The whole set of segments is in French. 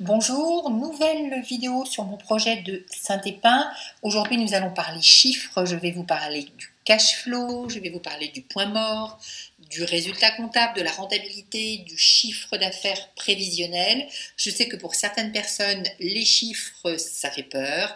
Bonjour, nouvelle vidéo sur mon projet de Saint-Épin. Aujourd'hui, nous allons parler chiffres. Je vais vous parler du cash flow, je vais vous parler du point mort, du résultat comptable, de la rentabilité, du chiffre d'affaires prévisionnel. Je sais que pour certaines personnes, les chiffres, ça fait peur.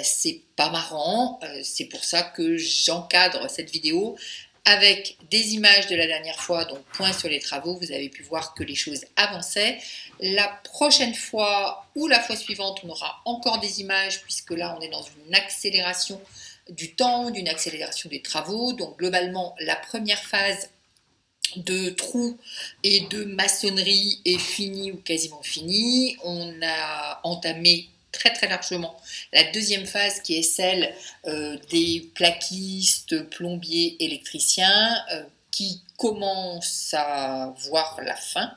C'est pas marrant. C'est pour ça que j'encadre cette vidéo avec des images de la dernière fois, donc point sur les travaux, vous avez pu voir que les choses avançaient. La prochaine fois ou la fois suivante, on aura encore des images, puisque là, on est dans une accélération du temps, d'une accélération des travaux. Donc globalement, la première phase de trous et de maçonnerie est finie ou quasiment finie. On a entamé très largement la deuxième phase qui est celle des plaquistes, plombiers, électriciens qui commencent à voir la fin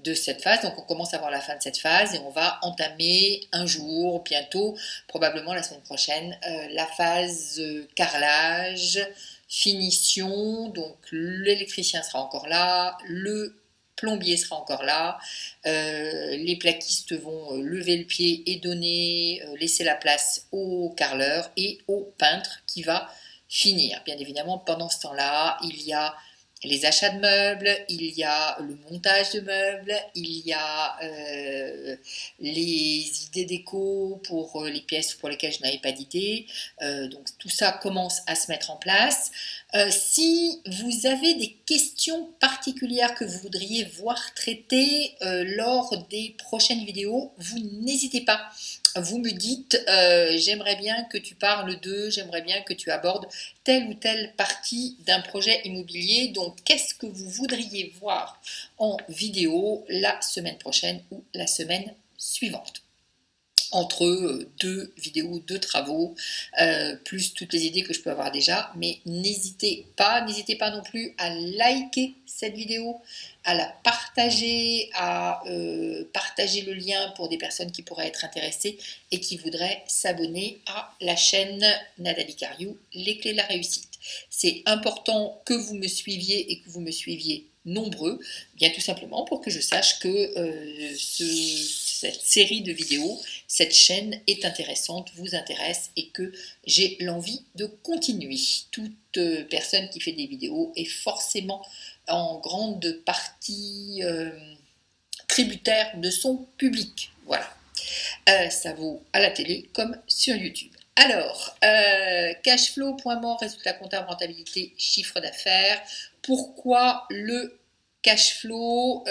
de cette phase. Donc on commence à voir la fin de cette phase et on va entamer un jour, bientôt, probablement la semaine prochaine, la phase carrelage, finition. Donc l'électricien sera encore là, le plombier sera encore là, les plaquistes vont lever le pied et laisser la place au carreleur et au peintre qui va finir. Bien évidemment, pendant ce temps-là, il y a les achats de meubles, il y a le montage de meubles, il y a les idées déco pour les pièces pour lesquelles je n'avais pas d'idée. Donc tout ça commence à se mettre en place. Si vous avez des questions particulières que vous voudriez voir traitées lors des prochaines vidéos, vous n'hésitez pas. Vous me dites, j'aimerais bien que tu parles j'aimerais bien que tu abordes telle ou telle partie d'un projet immobilier. Donc, qu'est-ce que vous voudriez voir en vidéo la semaine prochaine ou la semaine suivante ? Entre deux vidéos, deux travaux, plus toutes les idées que je peux avoir déjà. Mais n'hésitez pas non plus à liker cette vidéo, à la partager, à partager le lien pour des personnes qui pourraient être intéressées et qui voudraient s'abonner à la chaîne Nathalie Cariou, les clés de la réussite. C'est important que vous me suiviez et que vous me suiviez nombreux, bien tout simplement pour que je sache que cette série de vidéos, cette chaîne est intéressante, vous intéresse et que j'ai l'envie de continuer. Toute personne qui fait des vidéos est forcément en grande partie tributaire de son public. Voilà. Ça vaut à la télé comme sur YouTube. Alors, cash flow, point mort, résultat comptable, rentabilité, chiffre d'affaires. Pourquoi le cash flow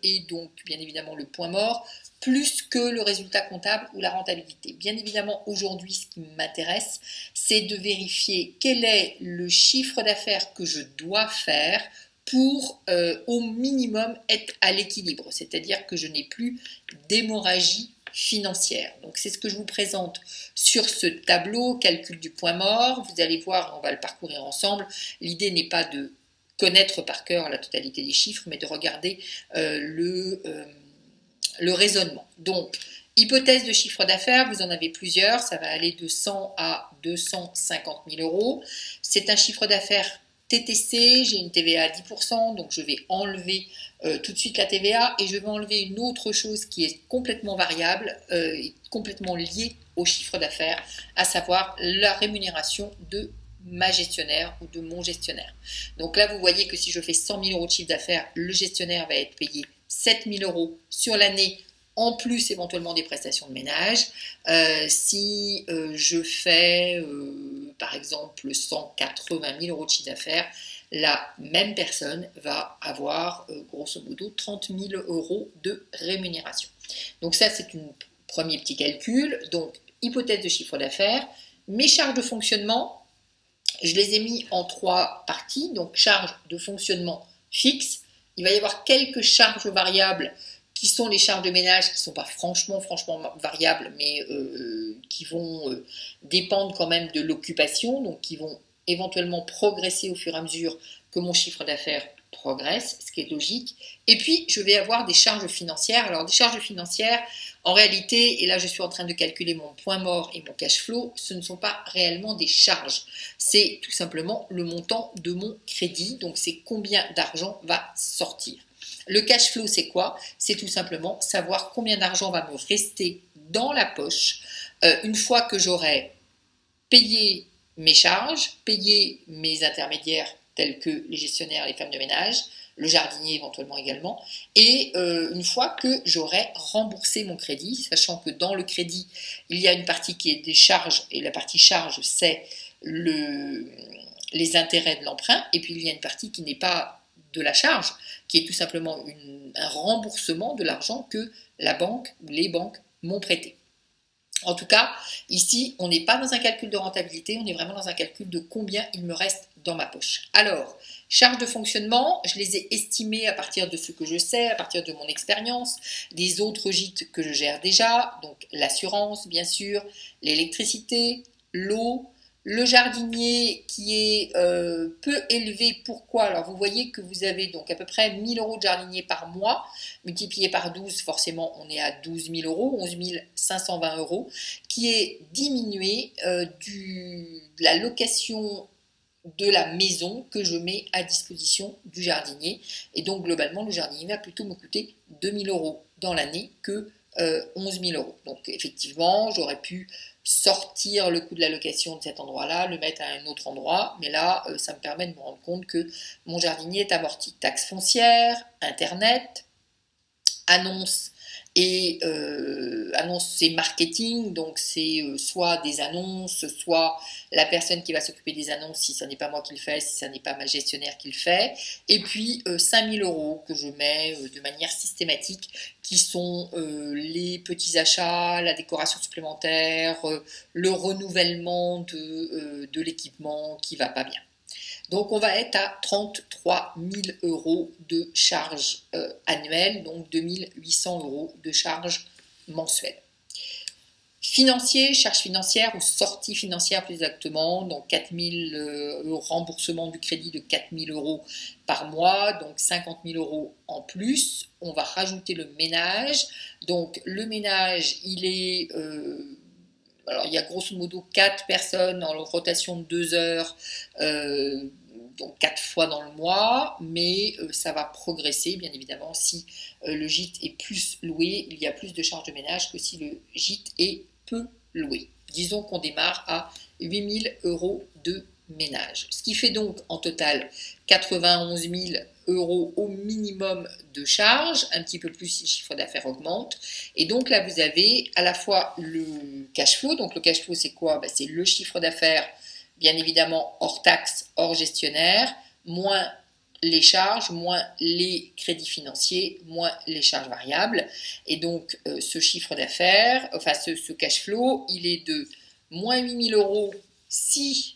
et donc bien évidemment le point mort plus que le résultat comptable ou la rentabilité? Bien évidemment, aujourd'hui, ce qui m'intéresse, c'est de vérifier quel est le chiffre d'affaires que je dois faire pour au minimum être à l'équilibre, c'est-à-dire que je n'ai plus d'hémorragie financière. Donc c'est ce que je vous présente sur ce tableau, calcul du point mort. Vous allez voir, on va le parcourir ensemble. L'idée n'est pas de connaître par cœur la totalité des chiffres, mais de regarder le raisonnement. Donc, hypothèse de chiffre d'affaires, vous en avez plusieurs, ça va aller de 100 à 250 000 euros. C'est un chiffre d'affaires TTC, j'ai une TVA à 10%, donc je vais enlever tout de suite la TVA et je vais enlever une autre chose qui est complètement variable et complètement liée au chiffre d'affaires, à savoir la rémunération de ma gestionnaire ou de mon gestionnaire. Donc là, vous voyez que si je fais 100 000 euros de chiffre d'affaires, le gestionnaire va être payé 7 000 euros sur l'année, en plus éventuellement des prestations de ménage. Si je fais par exemple 180 000 euros de chiffre d'affaires, la même personne va avoir grosso modo 30 000 euros de rémunération. Donc ça, c'est un premier petit calcul. Donc hypothèse de chiffre d'affaires. Mes charges de fonctionnement, je les ai mis en trois parties. Donc charges de fonctionnement fixes. Il va y avoir quelques charges variables qui sont les charges de ménage, qui ne sont pas franchement variables, mais qui vont dépendre quand même de l'occupation, donc qui vont éventuellement progresser au fur et à mesure que mon chiffre d'affaires progresse, ce qui est logique. Et puis, je vais avoir des charges financières. Alors, des charges financières, en réalité, et là, je suis en train de calculer mon point mort et mon cash flow, ce ne sont pas réellement des charges. C'est tout simplement le montant de mon crédit, donc c'est combien d'argent va sortir. Le cash flow, c'est quoi? C'est tout simplement savoir combien d'argent va me rester dans la poche une fois que j'aurai payé mes charges, payé mes intermédiaires tels que les gestionnaires, les femmes de ménage, le jardinier éventuellement également, et une fois que j'aurai remboursé mon crédit, sachant que dans le crédit, il y a une partie qui est des charges, et la partie charge, c'est les intérêts de l'emprunt, et puis il y a une partie qui n'est pas de la charge, qui est tout simplement un remboursement de l'argent que la banque ou les banques m'ont prêté. En tout cas, ici, on n'est pas dans un calcul de rentabilité, on est vraiment dans un calcul de combien il me reste dans ma poche. Alors, charges de fonctionnement, je les ai estimées à partir de ce que je sais, à partir de mon expérience, des autres gîtes que je gère déjà, donc l'assurance, bien sûr, l'électricité, l'eau, le jardinier qui est peu élevé. Pourquoi? Alors vous voyez que vous avez donc à peu près 1 000 € de jardinier par mois, multiplié par 12, forcément on est à 12 000 €, 11 520 €, qui est diminué de la location de la maison que je mets à disposition du jardinier. Et donc globalement le jardinier va plutôt me coûter 2 000 € dans l'année que 11 000 €. Donc effectivement j'aurais pu sortir le coût de la location de cet endroit-là, le mettre à un autre endroit, mais là, ça me permet de me rendre compte que mon jardinier est amorti. Taxes foncières, internet, annonces et annonces et marketing, donc c'est soit des annonces, soit la personne qui va s'occuper des annonces si ce n'est pas moi qui le fais, si ce n'est pas ma gestionnaire qui le fait, et puis 5 000 € que je mets de manière systématique, qui sont les petits achats, la décoration supplémentaire, le renouvellement de l'équipement qui va pas bien. Donc on va être à 33 000 € de charges annuelles, donc 2 800 € de charges mensuelles. Financier, charges financières ou sorties financières plus exactement, donc 4 000 remboursement du crédit de 4 000 € par mois, donc 50 000 € en plus. On va rajouter le ménage, donc le ménage il est... alors, il y a grosso modo 4 personnes en rotation de 2 heures, donc 4 fois dans le mois, mais ça va progresser, bien évidemment, si le gîte est plus loué, il y a plus de charges de ménage que si le gîte est peu loué. Disons qu'on démarre à 8 000 € de ménage, ce qui fait donc en total 91 000 € au minimum de charges, un petit peu plus si le chiffre d'affaires augmente. Et donc là, vous avez à la fois le cash flow. Donc le cash flow, c'est quoi? C'est le chiffre d'affaires, bien évidemment, hors taxe, hors gestionnaire, moins les charges, moins les crédits financiers, moins les charges variables. Et donc ce chiffre d'affaires, enfin ce cash flow, il est de moins 8 000 € si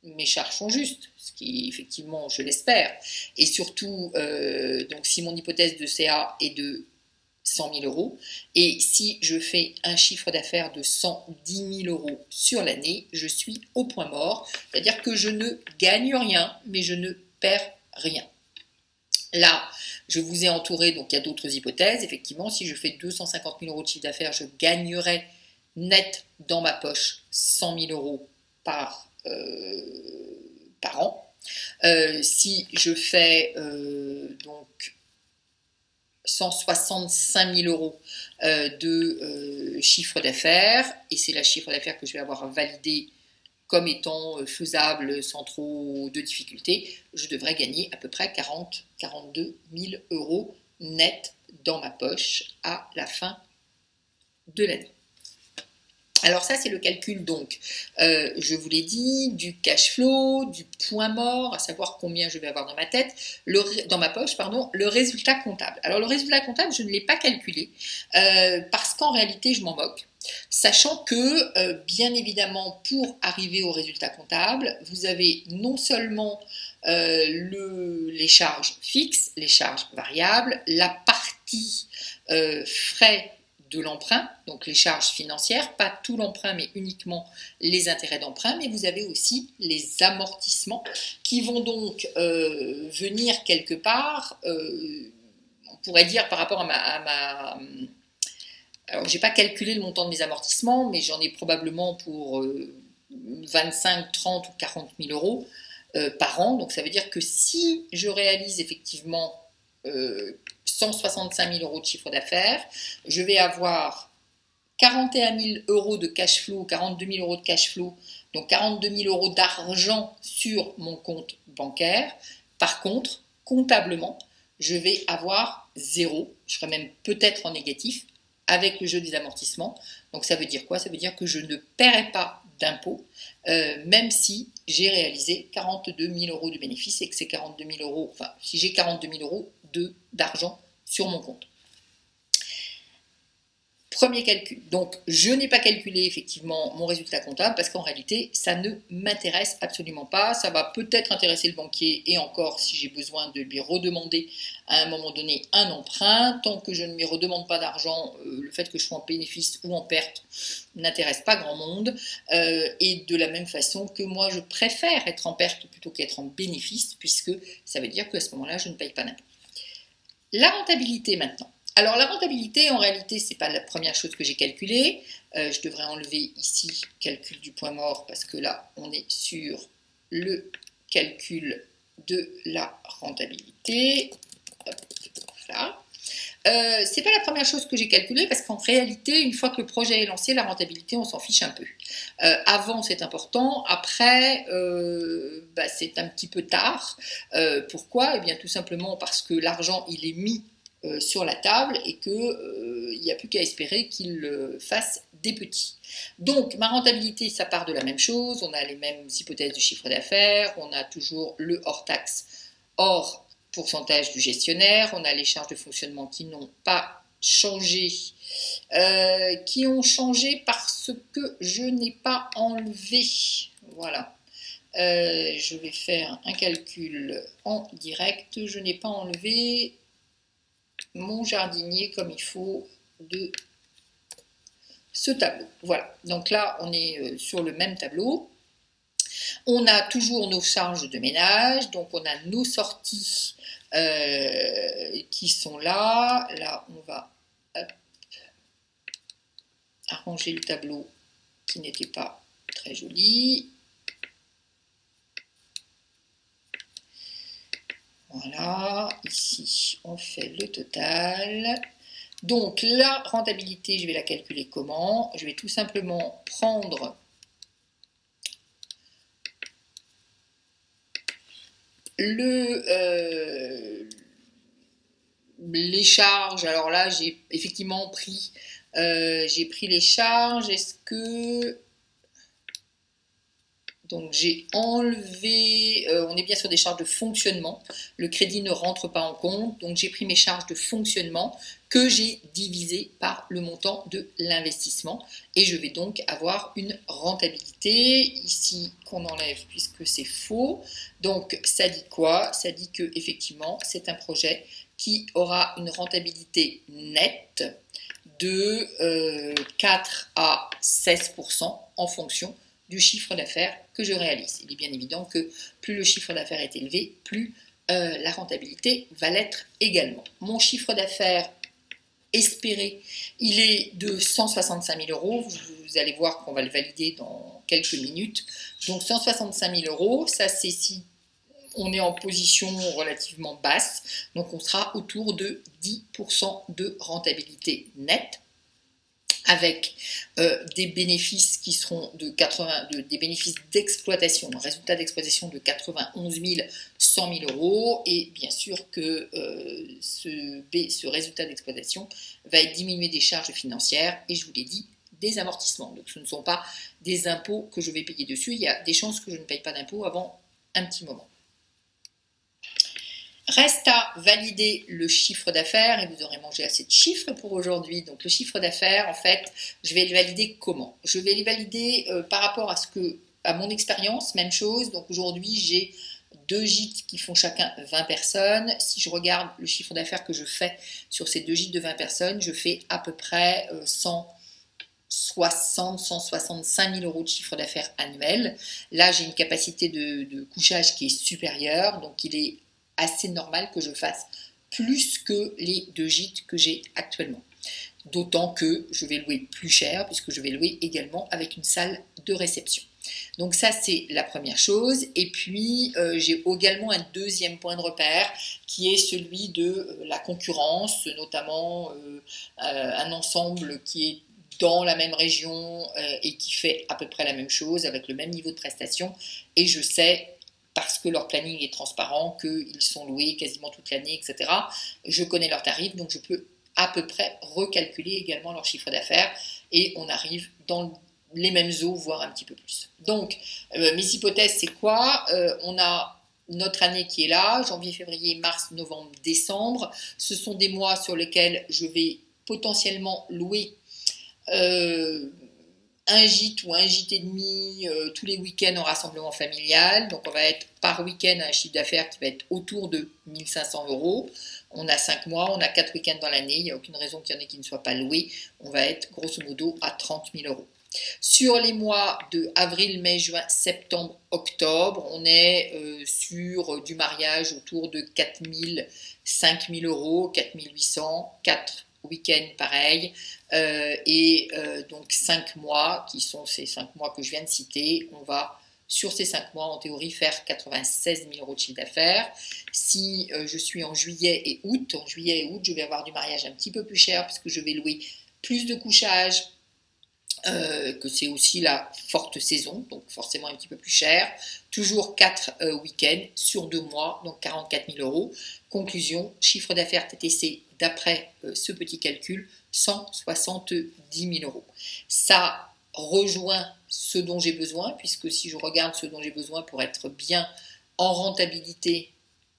mes charges sont justes, ce qui effectivement je l'espère, et surtout donc si mon hypothèse de CA est de 100 000 €, et si je fais un chiffre d'affaires de 110 000 € sur l'année, je suis au point mort, c'est-à-dire que je ne gagne rien, mais je ne perds rien. Là, je vous ai entouré, donc il y a d'autres hypothèses, effectivement, si je fais 250 000 € de chiffre d'affaires, je gagnerai net dans ma poche 100 000 € par an. Si je fais donc 165 000 € de chiffre d'affaires, et c'est la chiffre d'affaires que je vais avoir validé comme étant faisable sans trop de difficultés, je devrais gagner à peu près 40-42 000 € net dans ma poche à la fin de l'année. Alors ça, c'est le calcul, donc, je vous l'ai dit, du cash flow, du point mort, à savoir combien je vais avoir dans ma tête, dans ma poche, pardon, le résultat comptable. Alors le résultat comptable, je ne l'ai pas calculé, parce qu'en réalité, je m'en moque, sachant que, bien évidemment, pour arriver au résultat comptable, vous avez non seulement les charges fixes, les charges variables, la partie frais de l'emprunt, donc les charges financières, pas tout l'emprunt mais uniquement les intérêts d'emprunt, mais vous avez aussi les amortissements qui vont donc venir quelque part, on pourrait dire par rapport à ma alors j'ai pas calculé le montant de mes amortissements, mais j'en ai probablement pour 25, 30 ou 40 000 € par an, donc ça veut dire que si je réalise effectivement 165 000 euros de chiffre d'affaires, je vais avoir 41 000 euros de cash flow, 42 000 euros de cash flow, donc 42 000 euros d'argent sur mon compte bancaire. Par contre, comptablement, je vais avoir zéro, je serai même peut-être en négatif avec le jeu des amortissements. Donc ça veut dire quoi? Ça veut dire que je ne paierai pas d'impôts, même si j'ai réalisé 42 000 euros de bénéfices et que c'est 42 000 euros, enfin si j'ai 42 000 euros d'argent sur mon compte. Premier calcul. Donc, je n'ai pas calculé effectivement mon résultat comptable parce qu'en réalité, ça ne m'intéresse absolument pas. Ça va peut-être intéresser le banquier et encore si j'ai besoin de lui redemander à un moment donné un emprunt. Tant que je ne lui redemande pas d'argent, le fait que je sois en bénéfice ou en perte n'intéresse pas grand monde. Et de la même façon que moi, je préfère être en perte plutôt qu'être en bénéfice puisque ça veut dire qu'à ce moment-là, je ne paye pas d'impôt. La rentabilité maintenant. Alors la rentabilité, en réalité, ce n'est pas la première chose que j'ai calculée. Je devrais enlever ici calcul du point mort parce que là, on est sur le calcul de la rentabilité. Hop, voilà. C'est pas la première chose que j'ai calculée parce qu'en réalité, une fois que le projet est lancé, la rentabilité, on s'en fiche un peu. Avant, c'est important. Après, c'est un petit peu tard. Pourquoi? Eh bien, tout simplement parce que l'argent, il est mis sur la table et qu'il n'y a plus qu'à espérer qu'il fasse des petits. Donc ma rentabilité, ça part de la même chose, on a les mêmes hypothèses de chiffre d'affaires, on a toujours le hors-taxe, hors pourcentage du gestionnaire, on a les charges de fonctionnement qui n'ont pas changé, qui ont changé parce que je n'ai pas enlevé, voilà. Je vais faire un calcul en direct, je n'ai pas enlevé mon jardinier comme il faut de ce tableau. Voilà, donc là on est sur le même tableau. On a toujours nos charges de ménage, donc on a nos sorties qui sont là. Là on va arranger le tableau qui n'était pas très joli. Voilà, ici on fait le total. Donc la rentabilité, je vais la calculer comment? Je vais tout simplement prendre les charges. Alors là, j'ai effectivement pris, les charges. Est-ce que... Donc j'ai enlevé, on est bien sur des charges de fonctionnement, le crédit ne rentre pas en compte, donc j'ai pris mes charges de fonctionnement que j'ai divisées par le montant de l'investissement et je vais donc avoir une rentabilité ici qu'on enlève puisque c'est faux. Donc ça dit quoi? Ça dit que effectivement c'est un projet qui aura une rentabilité nette de 4 à 16% en fonction du chiffre d'affaires que je réalise. Il est bien évident que plus le chiffre d'affaires est élevé, plus la rentabilité va l'être également. Mon chiffre d'affaires espéré, il est de 165 000 euros. Vous allez voir qu'on va le valider dans quelques minutes. Donc 165 000 euros, ça c'est si on est en position relativement basse. Donc on sera autour de 10% de rentabilité nette, avec des bénéfices qui seront des bénéfices d'exploitation, un résultat d'exploitation de 91 100 000 euros, et bien sûr que ce résultat d'exploitation va être diminué des charges financières, et je vous l'ai dit, des amortissements. Donc ce ne sont pas des impôts que je vais payer dessus, il y a des chances que je ne paye pas d'impôts avant un petit moment. Reste à valider le chiffre d'affaires et vous aurez mangé assez de chiffres pour aujourd'hui. Donc le chiffre d'affaires, en fait, je vais le valider comment? Je vais le valider par rapport à mon expérience, même chose. Donc aujourd'hui, j'ai 2 gîtes qui font chacun 20 personnes. Si je regarde le chiffre d'affaires que je fais sur ces 2 gîtes de 20 personnes, je fais à peu près 165 000 euros de chiffre d'affaires annuel. Là, j'ai une capacité de couchage qui est supérieure, donc il est assez normal que je fasse plus que les 2 gîtes que j'ai actuellement. D'autant que je vais louer plus cher puisque je vais louer également avec une salle de réception. Donc ça, c'est la première chose. Et puis, j'ai également un deuxième point de repère qui est celui de la concurrence, notamment un ensemble qui est dans la même région et qui fait à peu près la même chose avec le même niveau de prestation. Et je sais, parce que leur planning est transparent, qu'ils sont loués quasiment toute l'année, etc. Je connais leurs tarifs, donc je peux à peu près recalculer également leur chiffre d'affaires et on arrive dans les mêmes eaux, voire un petit peu plus. Donc, mes hypothèses, c'est quoi? On a notre année qui est là, janvier, février, mars, novembre, décembre. Ce sont des mois sur lesquels je vais potentiellement louer un gîte ou un gîte et demi tous les week-ends en rassemblement familial. Donc on va être par week-end à un chiffre d'affaires qui va être autour de 1 500 €. On a 5 mois, on a 4 week-ends dans l'année, il n'y a aucune raison qu'il y en ait qui ne soient pas loués. On va être grosso modo à 30 000 €. Sur les mois de avril, mai, juin, septembre, octobre, on est sur du mariage autour de 4 000, 5 000 €, 4 800, 4 week-ends pareil, donc 5 mois qui sont ces 5 mois que je viens de citer. On va sur ces 5 mois en théorie faire 96 000 € de chiffre d'affaires. Si je suis en juillet et août, je vais avoir du mariage un petit peu plus cher parce que je vais louer plus de couchages, que c'est aussi la forte saison, donc forcément un petit peu plus cher. Toujours 4 week-ends sur 2 mois, donc 44 000 €. Conclusion, chiffre d'affaires TTC d'après ce petit calcul, 170 000 €. Ça rejoint ce dont j'ai besoin, puisque si je regarde ce dont j'ai besoin pour être bien en rentabilité,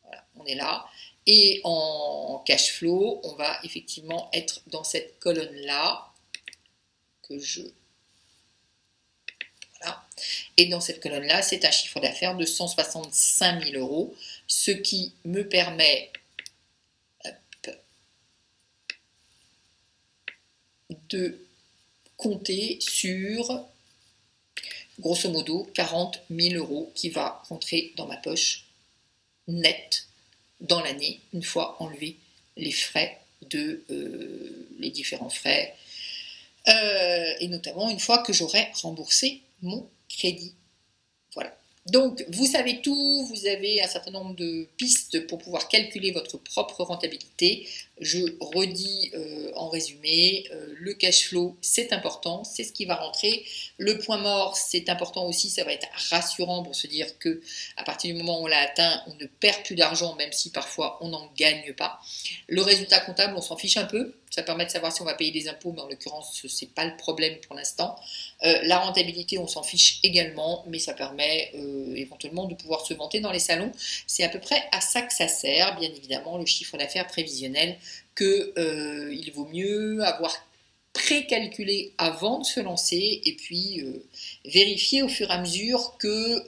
voilà, on est là. Et en cash flow, on va effectivement être dans cette colonne-là, voilà. Et dans cette colonne-là, c'est un chiffre d'affaires de 165 000 €, ce qui me permet de compter sur, grosso modo, 40 000 € qui va rentrer dans ma poche nette dans l'année, une fois enlevé les frais les différents frais, et notamment une fois que j'aurai remboursé mon crédit. Voilà. Donc, vous savez tout, vous avez un certain nombre de pistes pour pouvoir calculer votre propre rentabilité. Je redis en résumé, le cash flow, c'est important, c'est ce qui va rentrer. Le point mort, c'est important aussi, ça va être rassurant pour se dire que à partir du moment où on l'a atteint, on ne perd plus d'argent, même si parfois on n'en gagne pas. Le résultat comptable, on s'en fiche un peu. Ça permet de savoir si on va payer des impôts, mais en l'occurrence, ce n'est pas le problème pour l'instant. La rentabilité, on s'en fiche également, mais ça permet éventuellement de pouvoir se vanter dans les salons. C'est à peu près à ça que ça sert, bien évidemment, le chiffre d'affaires prévisionnel, qu'il vaut mieux avoir précalculé avant de se lancer et puis vérifier au fur et à mesure que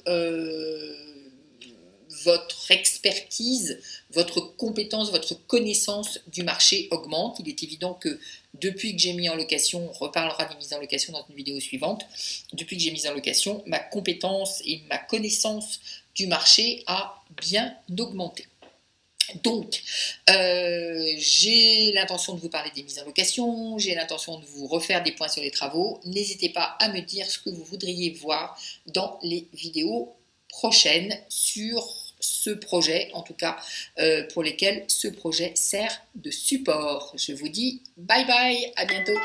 votre expertise, votre compétence, votre connaissance du marché augmente. Il est évident que depuis que j'ai mis en location, on reparlera des mises en location dans une vidéo suivante, depuis que j'ai mis en location, ma compétence et ma connaissance du marché a bien augmenté. Donc, j'ai l'intention de vous parler des mises en location, j'ai l'intention de vous refaire des points sur les travaux. N'hésitez pas à me dire ce que vous voudriez voir dans les vidéos prochaines sur ce projet, en tout cas pour lesquels ce projet sert de support. Je vous dis bye bye, à bientôt.